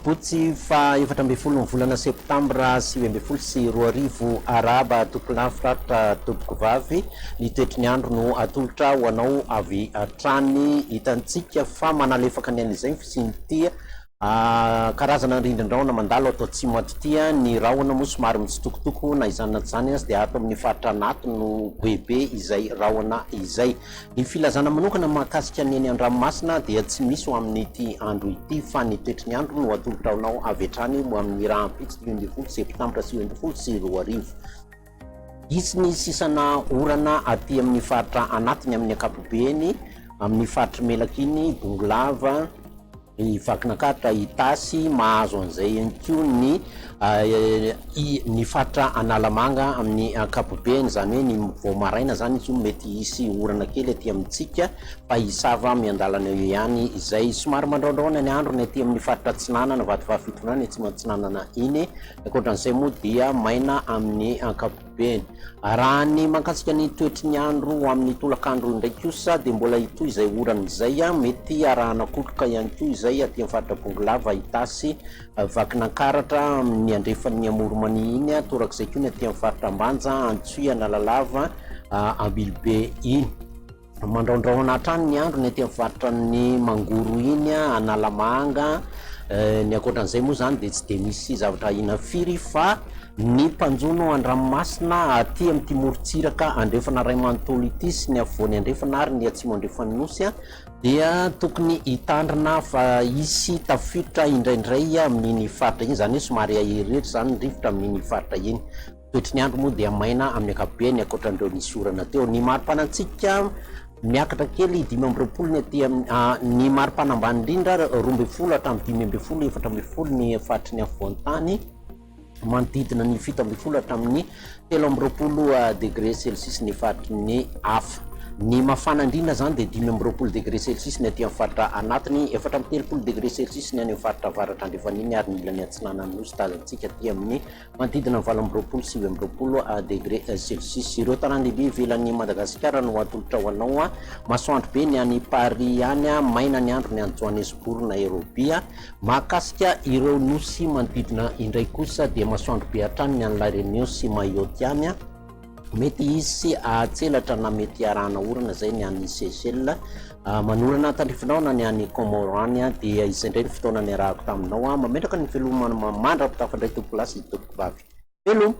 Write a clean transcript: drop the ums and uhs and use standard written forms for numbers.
Sabotsy fa 14 ny volana septambra 2024 araba tomponafitra tompoko vavy ny toetry ny andro no atolotra ho anao avy atrany hitantsika fa manalefaka ny an'izay fisin'ity karazana rindrindraona mandalo atao tsy matotia ny rahona moa somary mitsitokotoko na izany na tsy izany azy dia ato amin'ny faritra anaty no bebe izay rahona izay. Ny filazana manokana mahakasika ny eny an-dranomasina dia tsy misy ho amin'ity andro ity fa ny toetry ny andro no atolotra honao avy hatrany ho amin'ny raha ampitsy 20 septambra 2024. Isy ny sisana orana aty amin'ny faritra anatiny amin'ny ankapobeny amin'ny faritra Melaky iny, Bongolava, i Vakinankaratra, Itasy, mahazo an'izay ihany koa ny faritra Analamanga amin'ny ankapobeny, zany hoe ny Voamaraina zany izy io mety hisy orana kely aty amintsika fa Isava miandalana eo ihany izay. Somary mandraondraona ny andro ny aty amin'ny faritra Atsinanana, Vatovahafitonana, Atsimatsinanana iny, ankoatran'izay moa dia maina amin'ny ankapobeny. Raha ny mahakasika ny toetry ny andro amin'ny tolakandro ndraiky kosa dia mbola itoy izay orana izay mety arahana kotroka ihany koa izay aty amin'ny faritra Bongolava, Itasy, Vakinankaratra, ny andrefan'ny Amoromania iny, torak'izay koa ny aty amin'ny faritra Ambanja, Antsoy, Analalava, Ambilobe iny. Mandraondraona hatrany ny andro ny aty amin'ny faritra ny Mangoro iny, Analamanga, ny ankoatran'izay moa zany dia tsy dia misy zavatra ina firy fa ny mpanjono an-dranomasina aty amin'ny Timorotsiraka andrefana Ray Manontolo ity sy ny afovoany andrefana ary ny atsimo andrefana Nosy dia tokony hitandrina fa hisy tafiditra indraindray amin'iny faritra iny, zany hoe somary aherirehitra zany ny rivotra amin'iny faritra iny. Toetry ny andro moa dia maina amin'ny ankapobeny ankoatran'ireo nisy orana teo. Ny marim-panantsika miakatra kely 5 ny aty ny maripana ambany indrindra 12 hatramin'ny 5 14 ny faritry ny afovoan-tany, manodidina ny 17 hatramin'ny 13 degré Celsius ny faritry ny hafa. Ny mafana indrindra zany dia 15 degré Celsius ny aty amin'ny faritra anatiny, 13 degré Celsius ny any amin'ny faritra avaratra andrefan'iny ary ny ilany Atsinanana Nosy tazantsika aty amin'ny manodidina 18 sy 20 degré Celsius. Ireo tanan-dehibe ivelan'ny Madagasikara no atolotra ho anao masoandro be ny any Paris any, maina ny andro ny any Johannesburg, Nairobi. Mahakasika ireo nosy manodidina indray kosa dia masoandro be hatrany ny any La Réunion sy Mayotte any, mety hisy atselatra na mety arahana orana zay ny any Seychelles, manorana tandrifinao ny any Comore any. Dia izay indray ny fotoana ny arahako taminao, mametraka ny velomana mandrapitafandray tompo lasy tompoko vavy. Veloma.